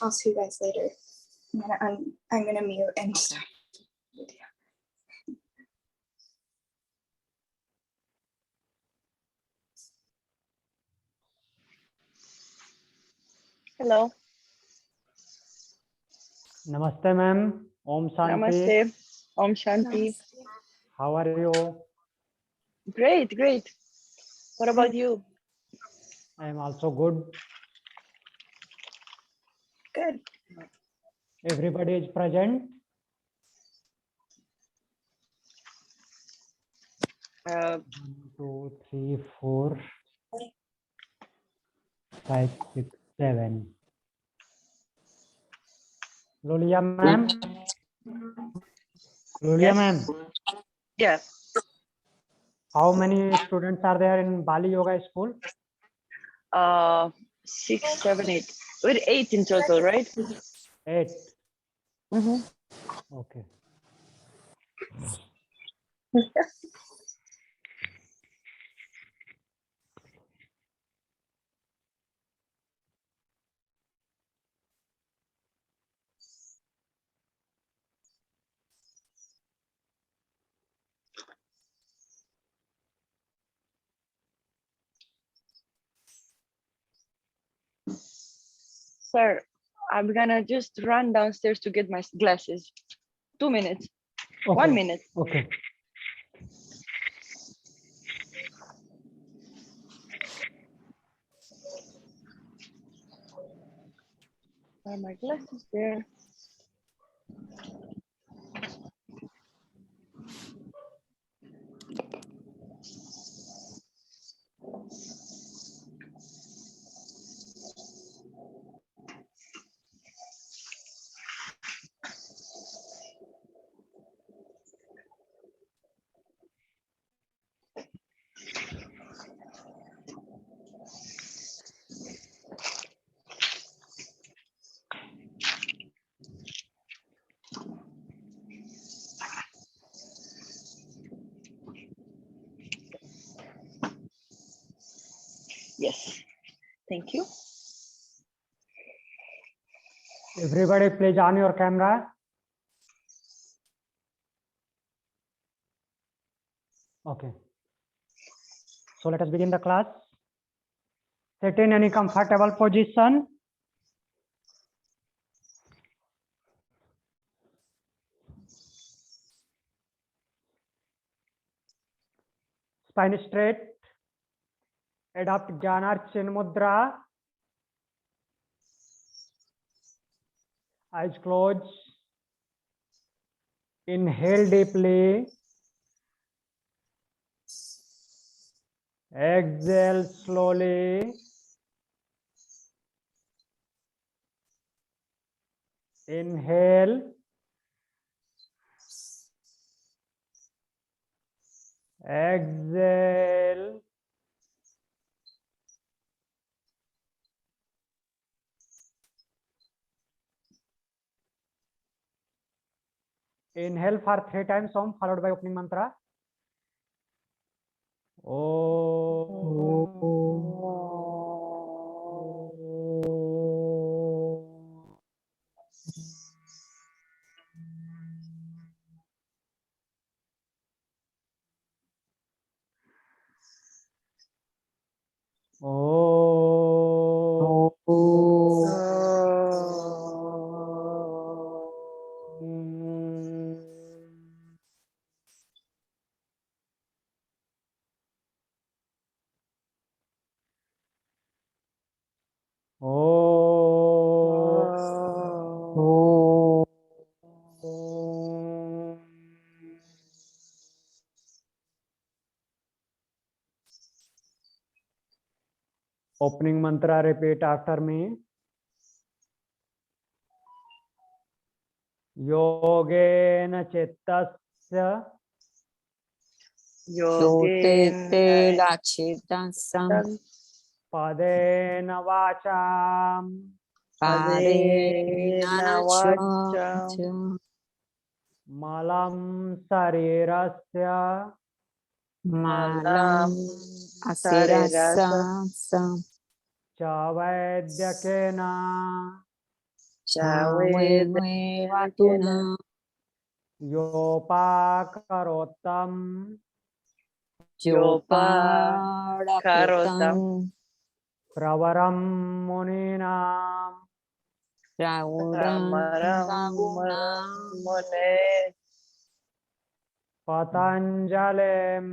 I'll see you guys later. I'm gonna mute and start. Hello. Namaste, ma'am. Om Shanti. Namaste. Om Shanti. Namaste. How are you? Great, great. What about you? I am also good. Good. Everybody is present. 1, 2, 3, 4, 5, 6, 7. Lulia, ma'am. Lulia, Yes. ma'am. Yeah. How many students are there in Bali Yoga School? 6, 7, 8. We're 8 in total, right? 8. Mm-hmm. Okay. Sir, I'm gonna just run downstairs to get my glasses. 2 minutes. Okay. 1 minute. Okay. Are my glasses there? Yes. Thank you. Everybody, please on your camera. Okay. So let us begin the class. Sit in any comfortable position. Spine straight. Adopt Jnana Chin Mudra. Eyes closed. Inhale deeply. Exhale slowly. Inhale. Exhale. Inhale for 3 times Om, followed by opening mantra. Opening mantra, repeat after me. Yogena Chittasya Yogena Chittansam Padena Vacham Padena Vacham Malam Sarirasya Malam Asirasam Chavadyakena Chavedevaduna Yopakarotam Yoparakutam Pravaram Muninam Rauram Ragunam Mune Patanjalim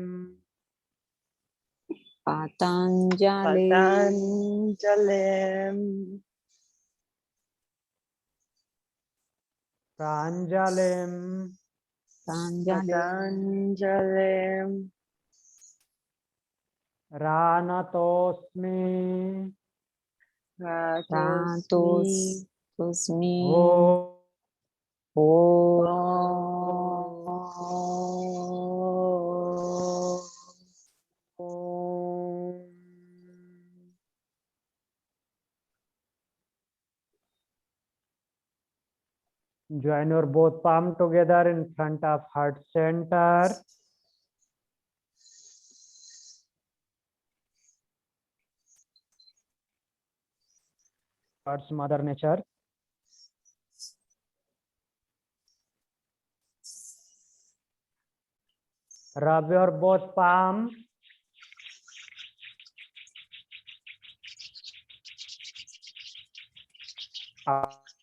Patanjali Patanjalim Pranjalim Patanjali Patanjalim Ranatosmi Ratos Tusmi Om Join your both palm together in front of heart center. Towards Mother Nature. Rub your both palms.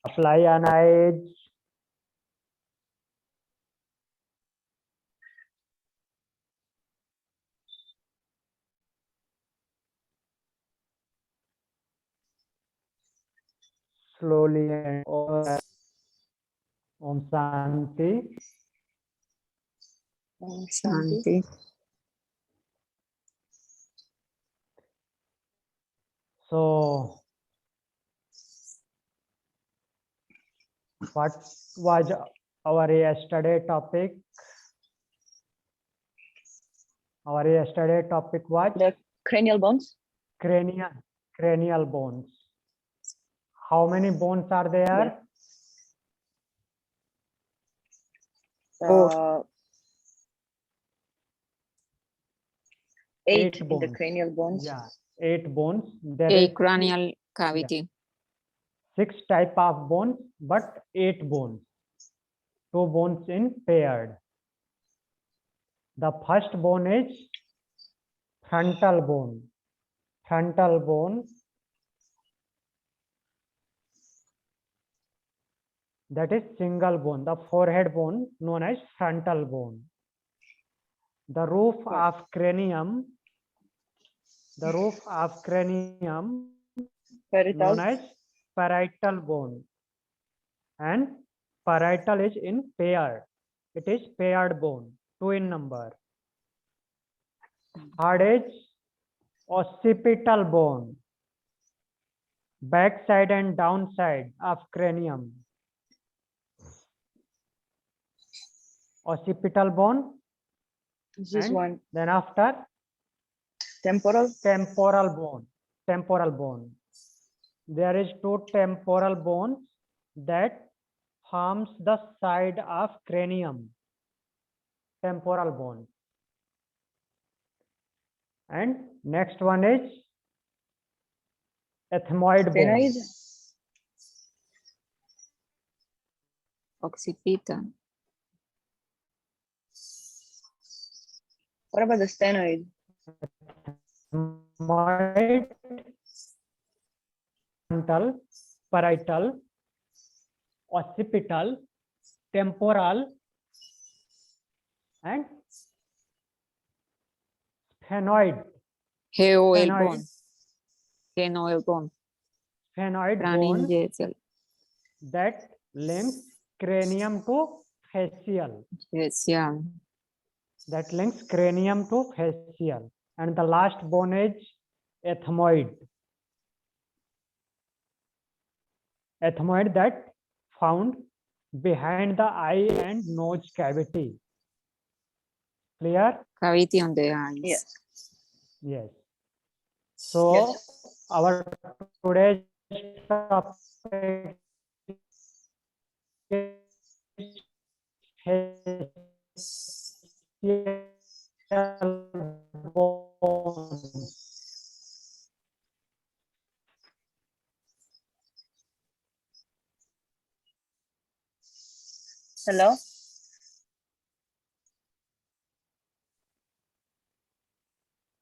Apply an edge. Slowly and over. Om Shanti. Shanti. So, what was our yesterday topic? Our yesterday topic was the cranial bones. cranial bones. How many bones are there? Uh, eight Eight in the bones. cranial bones. Yeah, 8 bones. There A is cranial cavity. 6 type of bones, but 8 bones. 2 bones in paired. The first bone is frontal bone. Frontal bone, that is single bone. The forehead bone known as frontal bone. The roof of cranium. The roof of cranium Parietal. known as parietal bone, and parietal is in pair. It is paired bone, 2 in number. Third is occipital bone, back side and down side of cranium. Occipital bone, This is and one. then after Temporal. temporal bone. Temporal bone. There is 2 temporal bones that forms the side of cranium. Temporal bone. And next one is ethmoid bone. Sphenoid. Occipital. What about the sphenoid? Ethmoid, frontal, parietal, occipital, temporal, and sphenoid. Geoel Sphenoid. bone. Genoel bone. Sphenoid bone Pharyngeal. that links cranium to facial. Facial. That links cranium to facial. And the last bone is ethmoid. Ethmoid that found behind the eye and nose cavity. Clear? Cavity on the eyes. Yes. Yes. So our today's topic is facial bones. Hello?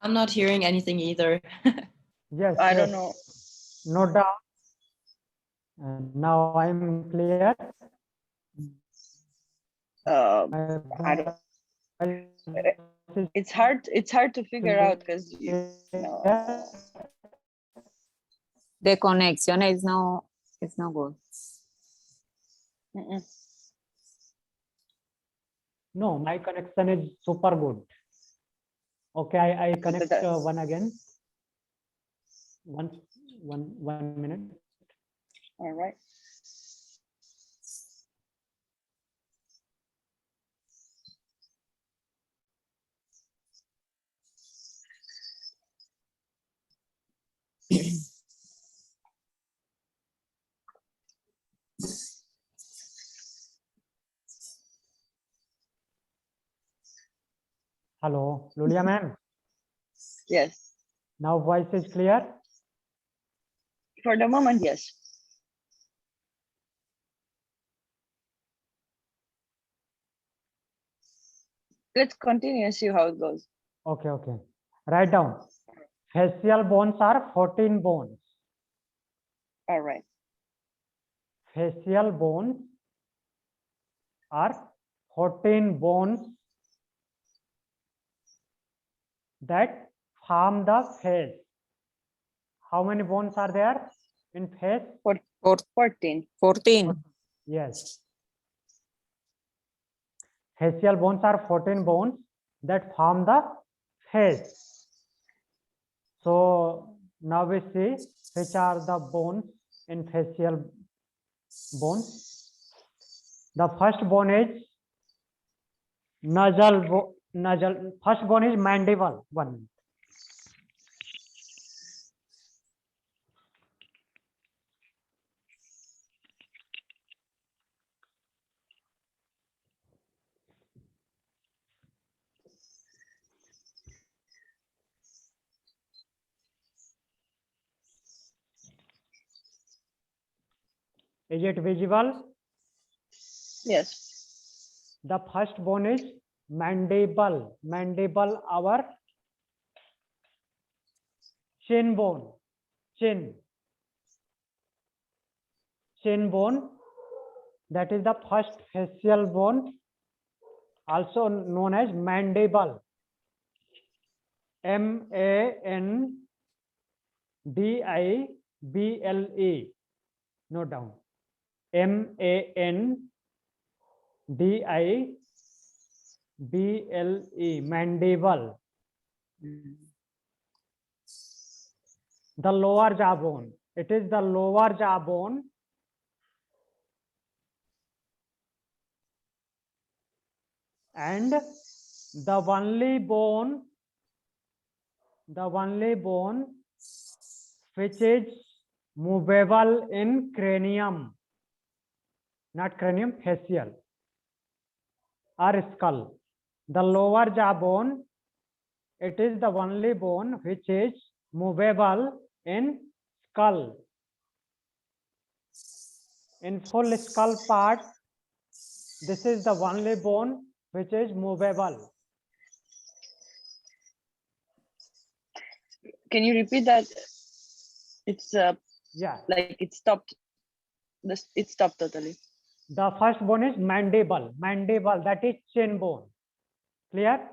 I'm not hearing anything either. Yes, I don't yes. know. No doubt. Now I'm clear. I don't, it's hard to figure out because The connection is no good. No, my connection is super good. Okay, I connect one again. One minute. all right. Hello, Lulia ma'am. Yes. Now voice is clear. For the moment, yes. Let's continue and see how it goes. Okay, okay. Write down. Facial bones are 14 bones. All right. Facial bones are 14 bones that form the face. How many bones are there in face? 14. 14. Yes. Facial bones are 14 bones that form the face. So now we see which are the bones in facial bones. The first bone is nasal. First bone is mandible. 1 minute. Is it visible? Yes. The first bone is mandible. Mandible, our chin bone. Chin bone. That is the first facial bone, also known as mandible. MANDIBLE. Note down. MANDIBLE. Mandible. The lower jaw bone. It is the lower jaw bone. And the only bone which is movable in cranium, not cranium, facial or skull. The lower jaw bone, it is the only bone which is movable in skull. In full skull part, this is the only bone which is movable. Can you repeat that? It's Yeah. like it stopped. It stopped totally. The first bone is mandible. Mandible, that is chin bone. Clear?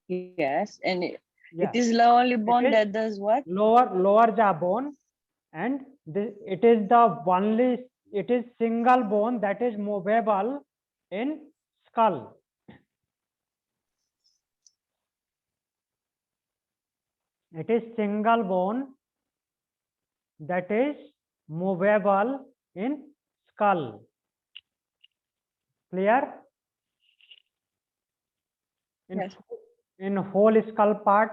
Yes, and it Yeah. is the only bone is that does what? Lower jaw bone, and it is the only, it is single bone that is movable in skull. It is single bone that is movable in skull. Clear? Yes. In whole skull part,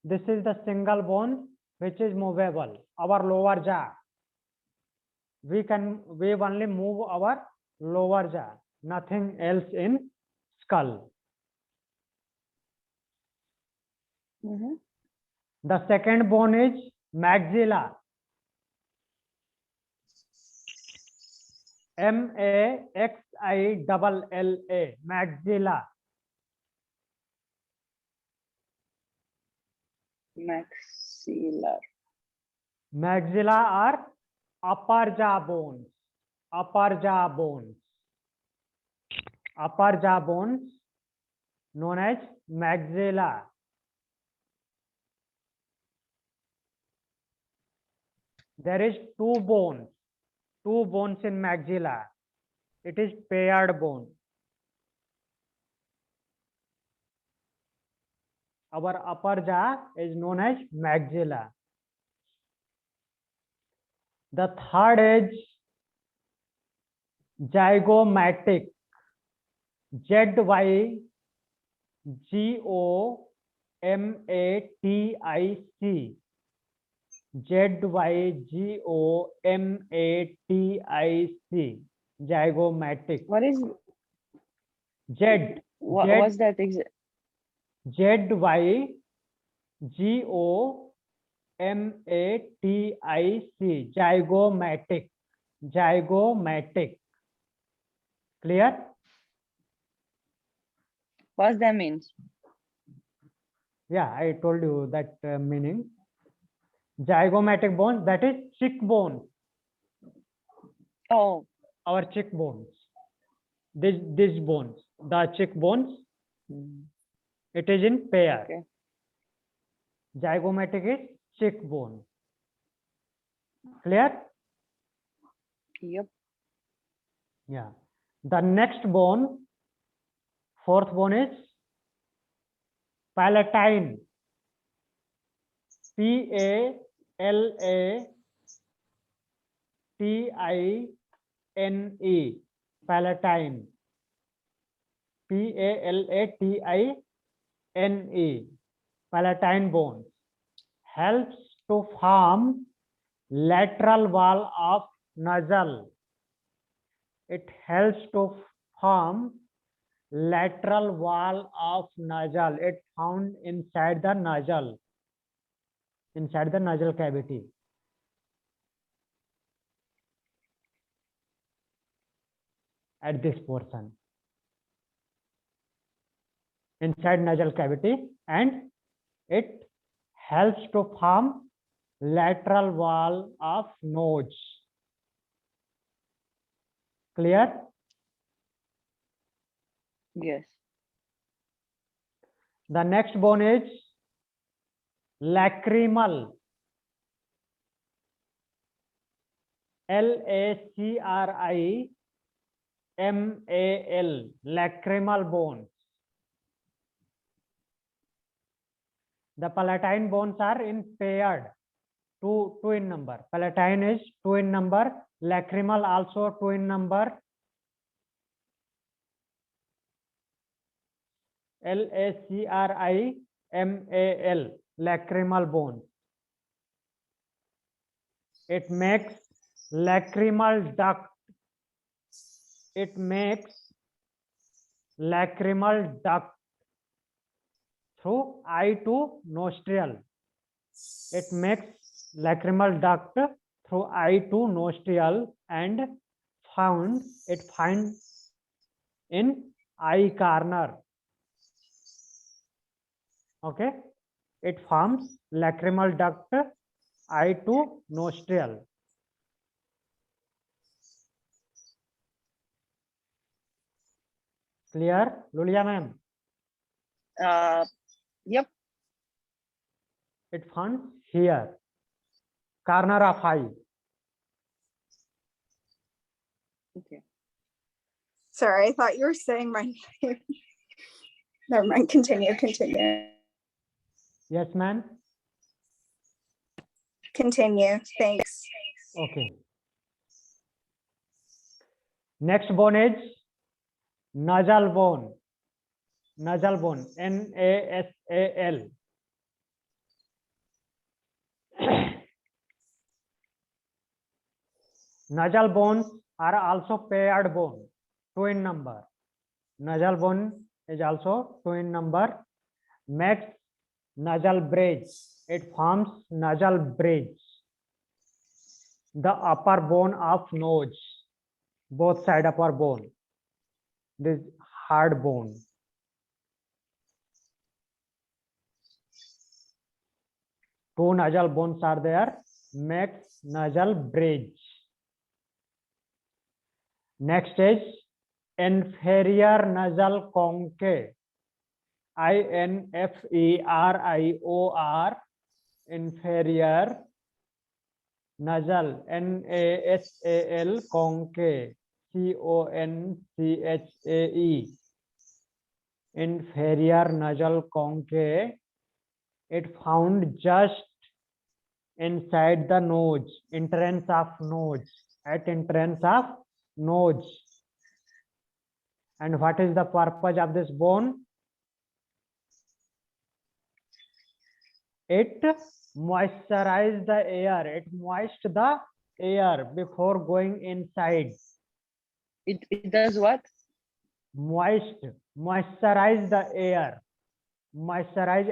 this is the single bone which is movable, our lower jaw. We only move our lower jaw, nothing else in skull. The second bone is maxilla. maxilla, maxilla. Maxillar. Maxilla are upper jaw bones. Upper jaw bones. Upper jaw bones known as maxilla. There is two bones in maxilla. It is paired bone. Our upper jaw is known as maxilla. The third is zygomatic. ZYGOMATIC. ZYGOMATIC. Zygomatic. What is Z. what's that exact? ZYGOMATIC. Zygomatic. Zygomatic. Clear? What's that means? Yeah, I told you that meaning. Zygomatic bones, that is cheekbone. Oh, Our cheekbones. These bones, the cheekbones, it is in pair. okay. Zygomatic is cheekbone. Clear? Yep. Yeah. The next bone, fourth bone is palatine. PALATINE. Palatine. PALATINE. Palatine bone helps to form lateral wall of nostril. It helps to form lateral wall of nostril. It found inside the nostril. Inside the nasal cavity. At this portion. Inside nasal cavity, and it helps to form lateral wall of nose. Clear? Yes. The next bone is lacrimal. LACRIMAL. Lacrimal bone. The palatine bones are in paired, two in number. Palatine is 2 in number. Lacrimal also 2 in number. LACRIMAL. Lacrimal bone. It makes lacrimal duct. It makes lacrimal duct through eye to nostril. It makes lacrimal duct through eye to nostril and it finds in eye corner. Okay, it forms lacrimal duct, eye to nostril. Clear, Lulia ma'am? Yep. It finds here, corner of eye. Okay. Sorry, I thought you were saying my name. Never mind, continue. Yes, ma'am. Continue, thanks. Okay. Next bone is nasal bone. Nasal bone. NASAL. Nasal bones are also paired bone, 2 in number. Nasal bone is also 2 in number. Makes nasal bridge. It forms nasal bridge. The upper bone of nose. both side of our bone. This hard bone. Two nasal bones are there, makes nasal bridge. Next is inferior nasal concave. INFERIOR, inferior nasal, NASAL concave, CONCHAE, inferior nasal concave. It found just inside the nose, entrance of nose, at entrance of nose. And what is the purpose of this bone? It moisturizes the air. It moist the air before going inside. It does what? Moisturize the air. Moisturize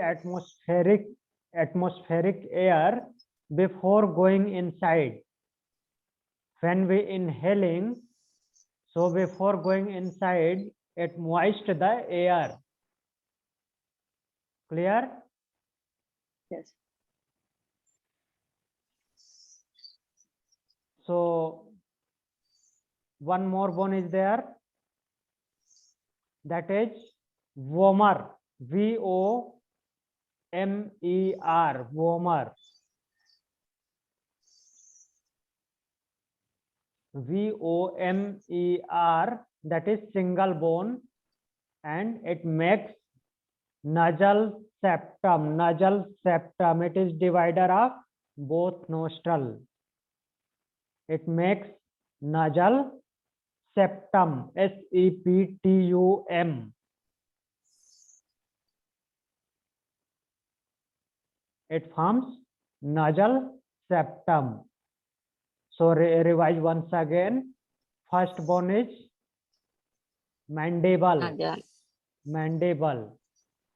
atmospheric air before going inside. When we inhaling, so before going inside, it moist the air. Clear? Yes. So one more bone is there, that is vomer, VOMER, vomer. VOMER, that is single bone, and it makes nasal septum. Nasal septum, it is divider of both nostril. It makes nasal septum, SEPTUM. It forms nasal septum. So revise once again. First bone is mandible. Nasal. Mandible.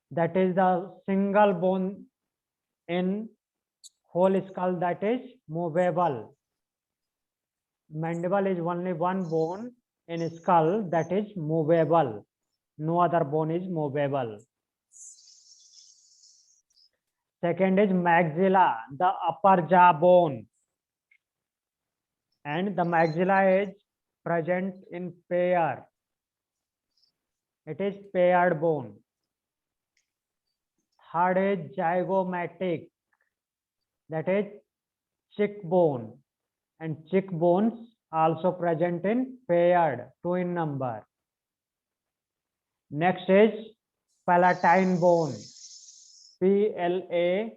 That is the single bone in whole skull that is movable. Mandible is only one bone in skull that is movable. No other bone is movable. Second is maxilla, the upper jaw bone. And the maxilla is present in pair. It is paired bone. Third is zygomatic, that is cheek bone. And cheek bones also present in paired, 2 in number. Next is palatine bone, PALATINE,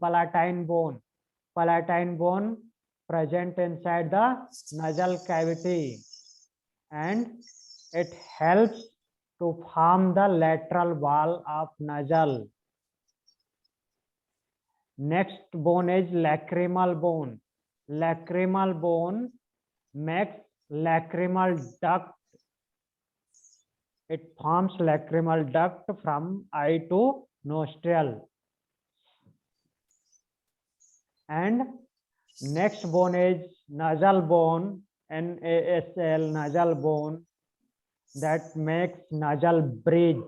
palatine bone. Palatine bone present inside the nasal cavity, and it helps to form the lateral wall of nasal. Next bone is lacrimal bone. Lacrimal bone makes lacrimal duct. It forms lacrimal duct from eye to nostril. And next bone is nasal bone, NASL, nasal bone, that makes nasal bridge.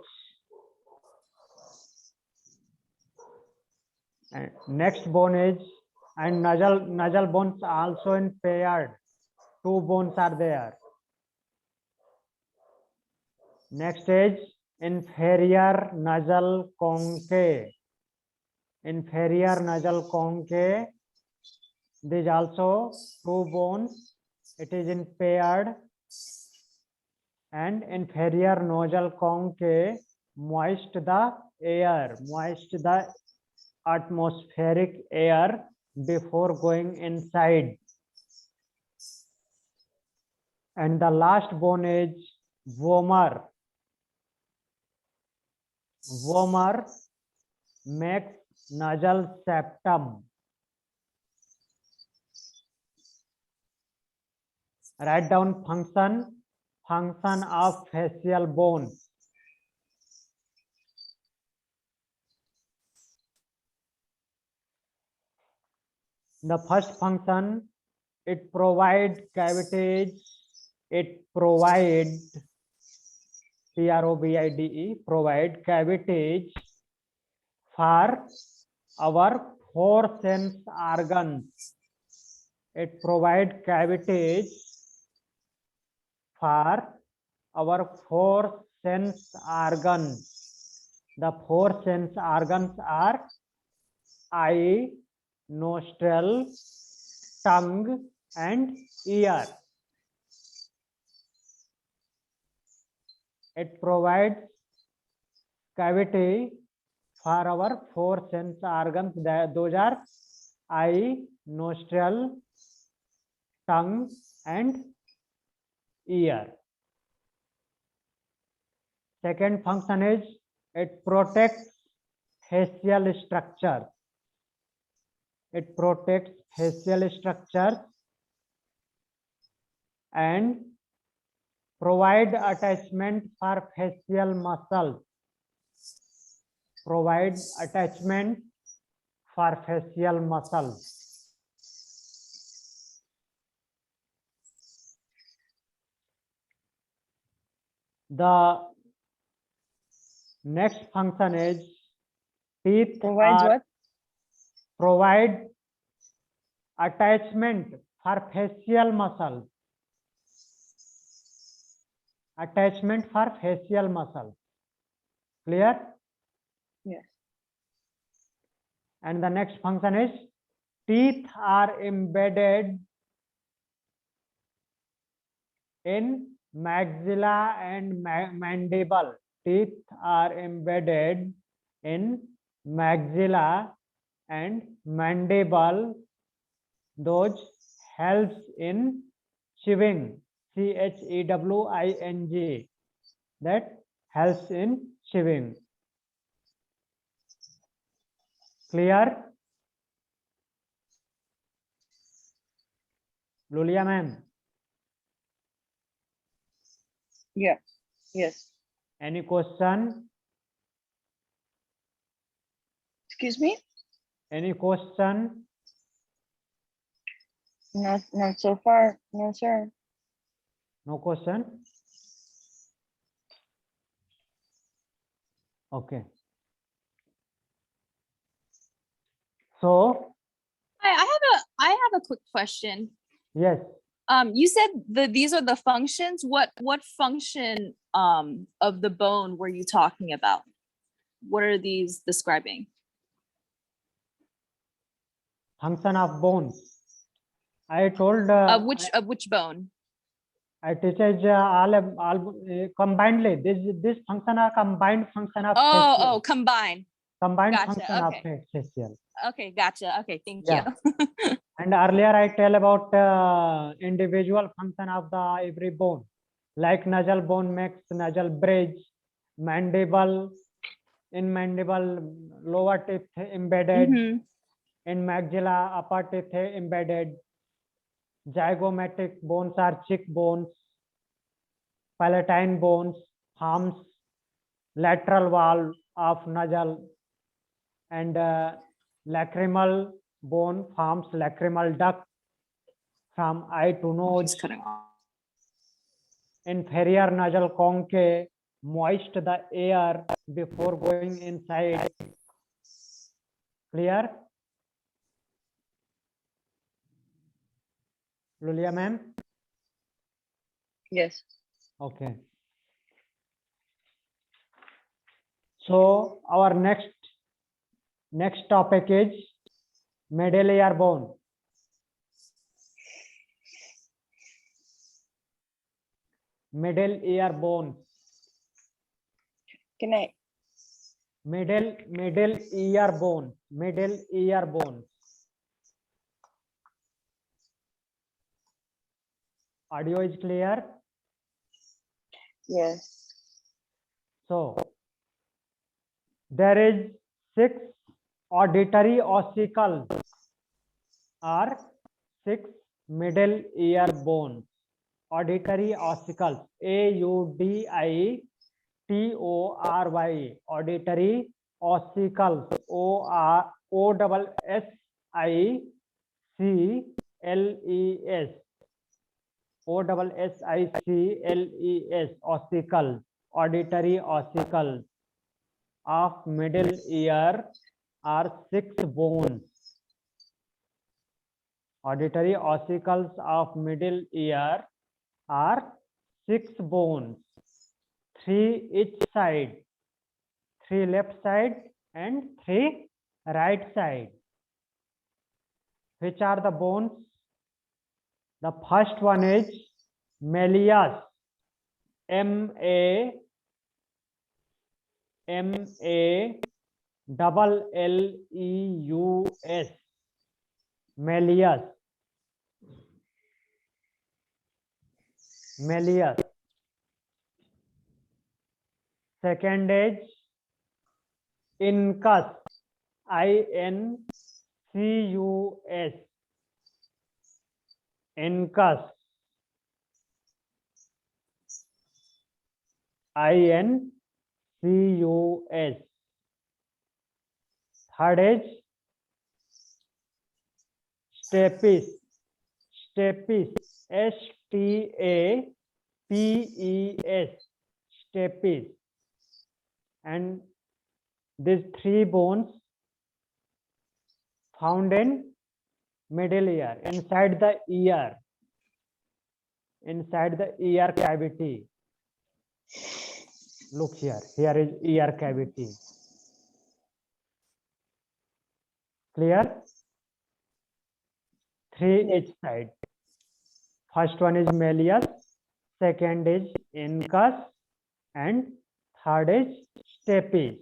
And next bone is, and nasal bones also in paired, 2 bones are there. Next is inferior nasal concave. Inferior nasal concave, there is also 2 bones. It is in paired, and inferior nasal concave moist the air, moist the atmospheric air before going inside. And the last bone is vomer. Vomer makes nasal septum. Write down function of facial bone. The first function, It provide cavities. It provide PROVIDE, provide cavities for our four sense organs. It provide cavities for our four sense organs. The four sense organs are eye, nostril, tongue, and ear. It provides cavity for our four sense organs. Those are eye, nostril, tongue, and ear. Second function is it protects facial structure. It protects facial structure and provide attachment for facial muscles. Provide attachment for facial muscles. The next function is teeth Provides are- what? provide attachment for facial muscles. Attachment for facial muscles. Clear? Yes. And the next function is teeth are embedded in maxilla and mandible. Teeth are embedded in maxilla and mandible. Those helps in chewing. CHEWING. That helps in chewing. Clear? Lulia ma'am, Yeah. Yes. any question? Excuse me? Any question? Not so far. No, sir. No question? Okay. So, I have a quick question. yes, You said these are the functions. What function of the bone were you talking about? What are these describing? function of bones. I told Of which bone? I teach all combinedly. This function are combined function of Oh, facial. combine. Combined gotcha, function of okay. facial. Okay, gotcha. Okay, thank Yeah. you. And earlier I tell about individual function of the every bone, like nasal bone makes nasal bridge, mandible, in mandible lower teeth embedded, Mhm. in maxilla upper teeth embedded, zygomatic bones are cheek bones, palatine bones, forms lateral wall of nasal, and lacrimal bone forms lacrimal duct from eye to nose. He's cutting off. Inferior nasal concha moist the air before going inside. Clear? Lulia ma'am? Yes. Okay. So our next topic is middle ear bone. Middle ear bone. Can I? Middle ear bone. Middle ear bone. Audio is clear? Yes. So there is 6 auditory ossicles or 6 middle ear bones. Auditory ossicles. AUDITORY. Auditory ossicles. OSSICLES. LES, OSSICLES, ossicles, auditory ossicles of middle ear are 6 bones. Auditory ossicles of middle ear are 6 bones, 3 each side, 3 left side and 3 right side. Which are the bones? The first one is malleus, MALLEUS, malleus, malleus. Second is incus, INCUS, incus, INCUS. Third is stapes, stapes, STAPES, stapes. And these 3 bones found in middle ear, inside the ear cavity. Look here, here is ear cavity. Clear? 3 each side. First one is malleus, second is incus, and third is stapes.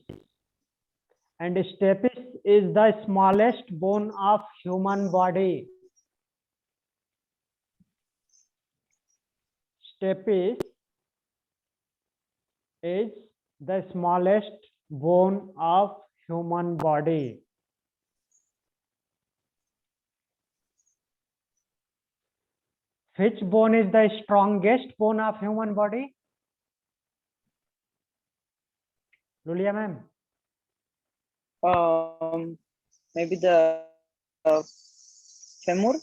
And stapes is the smallest bone of human body. Stapes is the smallest bone of human body. Which bone is the strongest bone of human body? Lulia ma'am. Maybe the femur.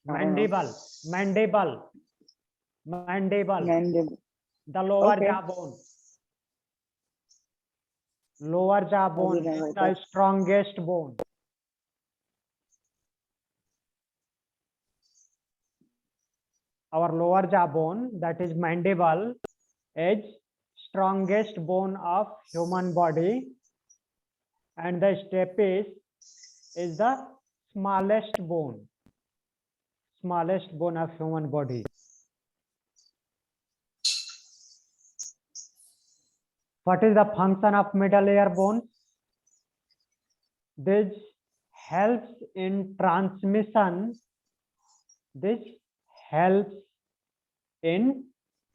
Mandible, mandible, mandible, Mandible. the lower Okay. jawbone. Lower jawbone didn't is know the that. strongest bone. Our lower jawbone, that is mandible, is strongest bone of human body, and the stapes is the smallest bone of human body. What is the function of middle ear bone? This helps in transmission. This helps in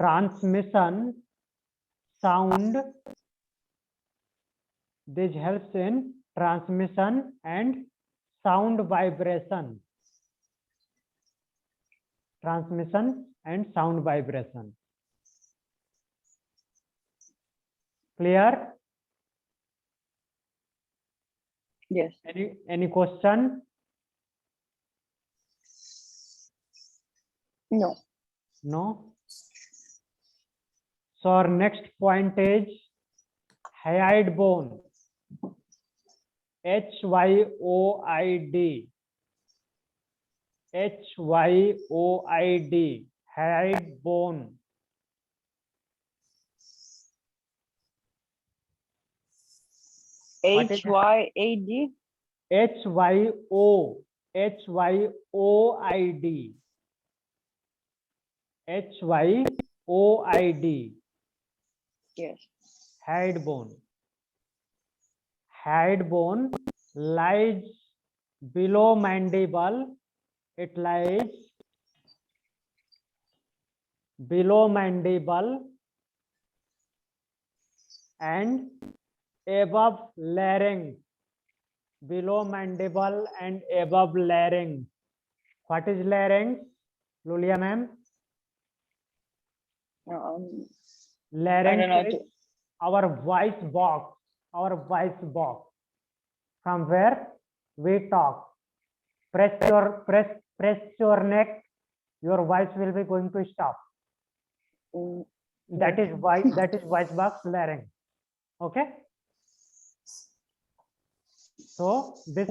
transmission sound. This helps in transmission and sound vibration. Transmission and sound vibration. Clear? Yes. Any question? No. No. So our next point is hyoid bone. HYOID. HYOID. Hyoid bone. What is HYAD. HYOID. HYOID. Yes. Hyoid bone. Hyoid bone lies below mandible. It lies below mandible and above larynx. Below mandible and above larynx. What is larynx? Lulia ma'am? Larynx know is too. our voice box. Our voice box. From where we talk. Press press your neck, your voice will be going to stop. That is why that is voice box larynx. Okay. So this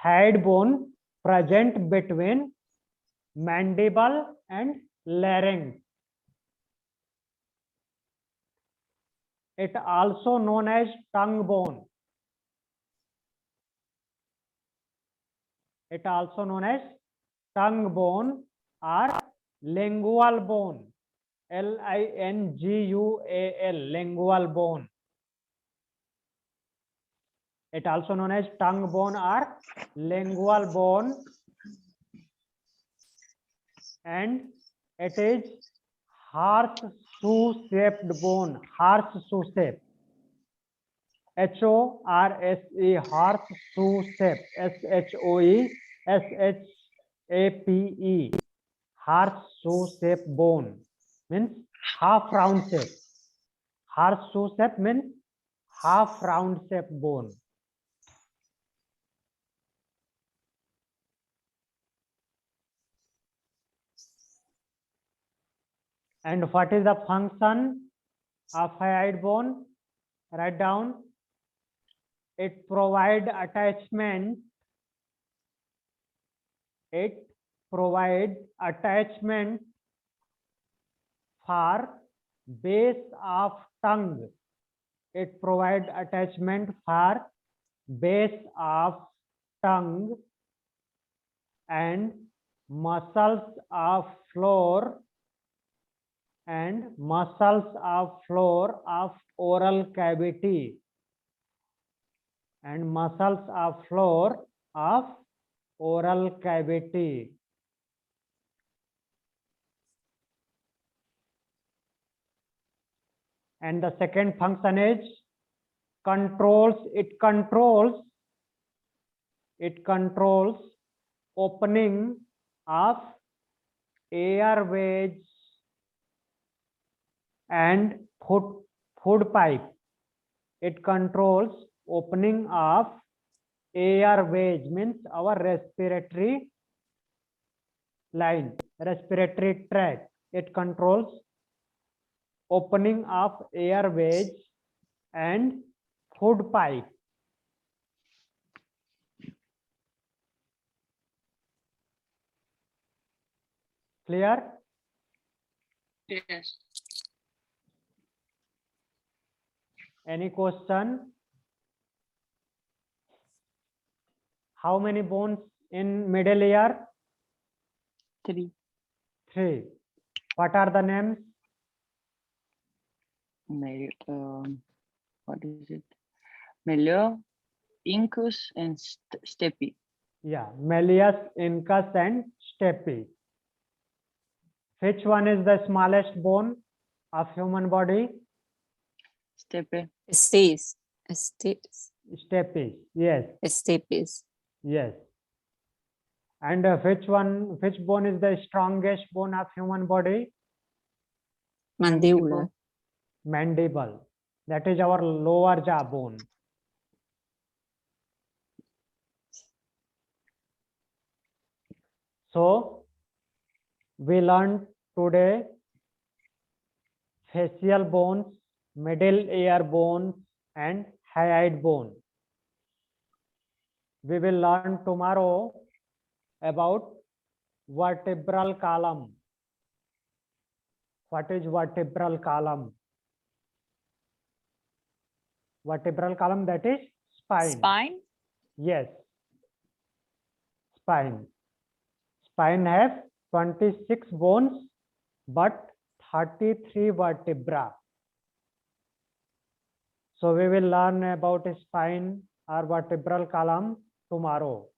head bone present between mandible and larynx. It also known as tongue bone. It also known as tongue bone or lingual bone. Lingual, lingual bone. It also known as tongue bone or lingual bone, and it is horseshoe-shaped bone. Horseshoe shape. HORSE, horseshoe-shape. SHOESHAPE. Horseshoe-shape bone means half round shape. Horseshoe shape means half round shape bone. And what is the function of hyoid bone? Write down. It provides attachment. It provides attachment for base of tongue. It provides attachment for base of tongue and muscles of floor of oral cavity, and muscles of floor of oral cavity. And the second function is it controls opening of airways and food pipe. It controls opening of airways, means our respiratory line, respiratory tract. It controls opening of airways and food pipe. Clear? Yes. Any question? How many bones in middle ear? 3. 3. What are the names? What is it? Malleus, incus, and stapes. Yeah, malleus, incus, and stapes. Which one is the smallest bone of human body? Stapes. Stapes. Stapes. Yes. Stapes. Yes. And which bone is the strongest bone of human body? Mandibular. Mandible. That is our lower jaw bone. So we learned today facial bones, middle ear bones, and hyoid bone. We will learn tomorrow about vertebral column. What is vertebral column? Vertebral column, that is spine. Spine? Yes. Spine. Spine has 26 bones but 33 vertebra. So we will learn about spine or vertebral column tomorrow.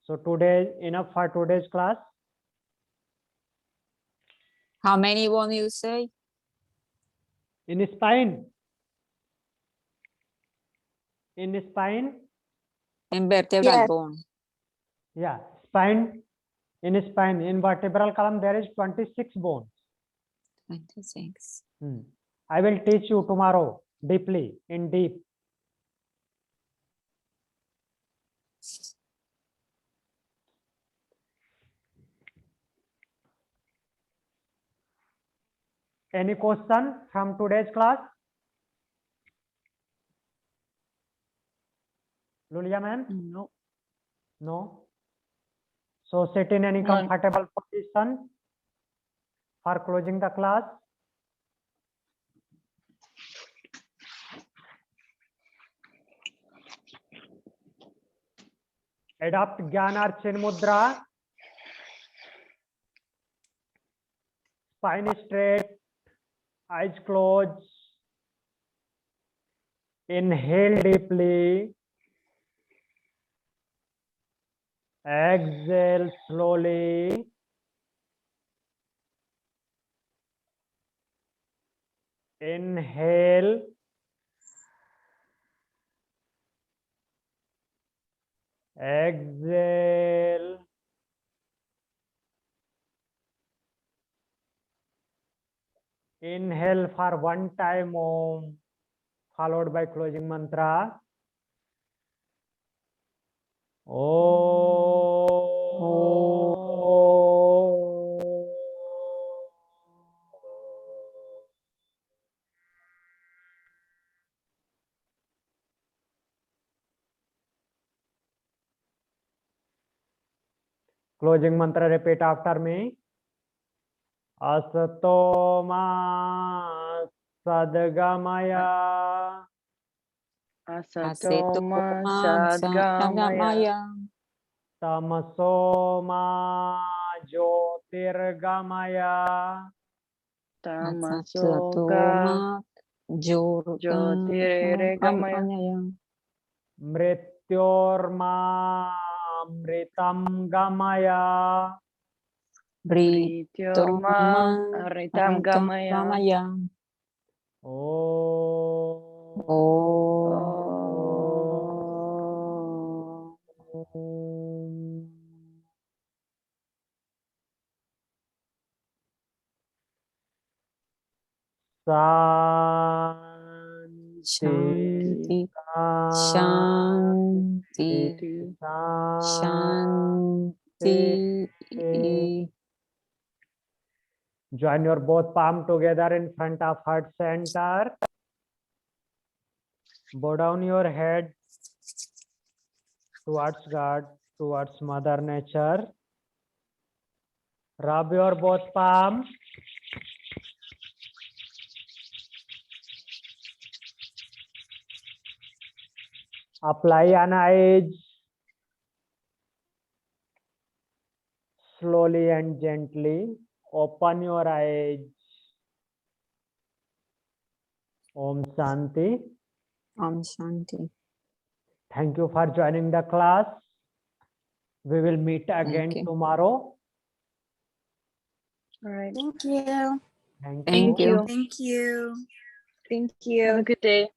So today, enough for today's class. How many bones you say? In spine. In spine. In vertebral Yes. bone. Yeah, spine. In spine, in vertebral column, there is 26 bones. 26. I will teach you tomorrow deeply, in deep. Any question from today's class? Lulia ma'am? No. No. So sit in any None. comfortable position for closing the class. Adopt Gyan or Chin Mudra. Spine straight, eyes closed. Inhale deeply. Exhale slowly. Inhale. Exhale. Inhale for one time Om, followed by closing mantra. Closing mantra, repeat after me. Asato ma sadgamaya. Asatoma Sadgamaya. Tamaso ma jyotirgamaya. Tamasoga Jyotirgamaya. Mrityorma amritam gamaya. Brityoma Aritam Gamaya. Shanti. Shanti. Shanti. Join your both palm together in front of heart center. Bow down your head towards God, towards Mother Nature. Rub your both palms. Apply an eyes. Slowly and gently open your eyes. Om Shanti. Om Shanti. Thank you for joining the class. We will meet again you. tomorrow. All right. Thank you. Thank Thank you. you. Thank you. Thank you. Have a good day.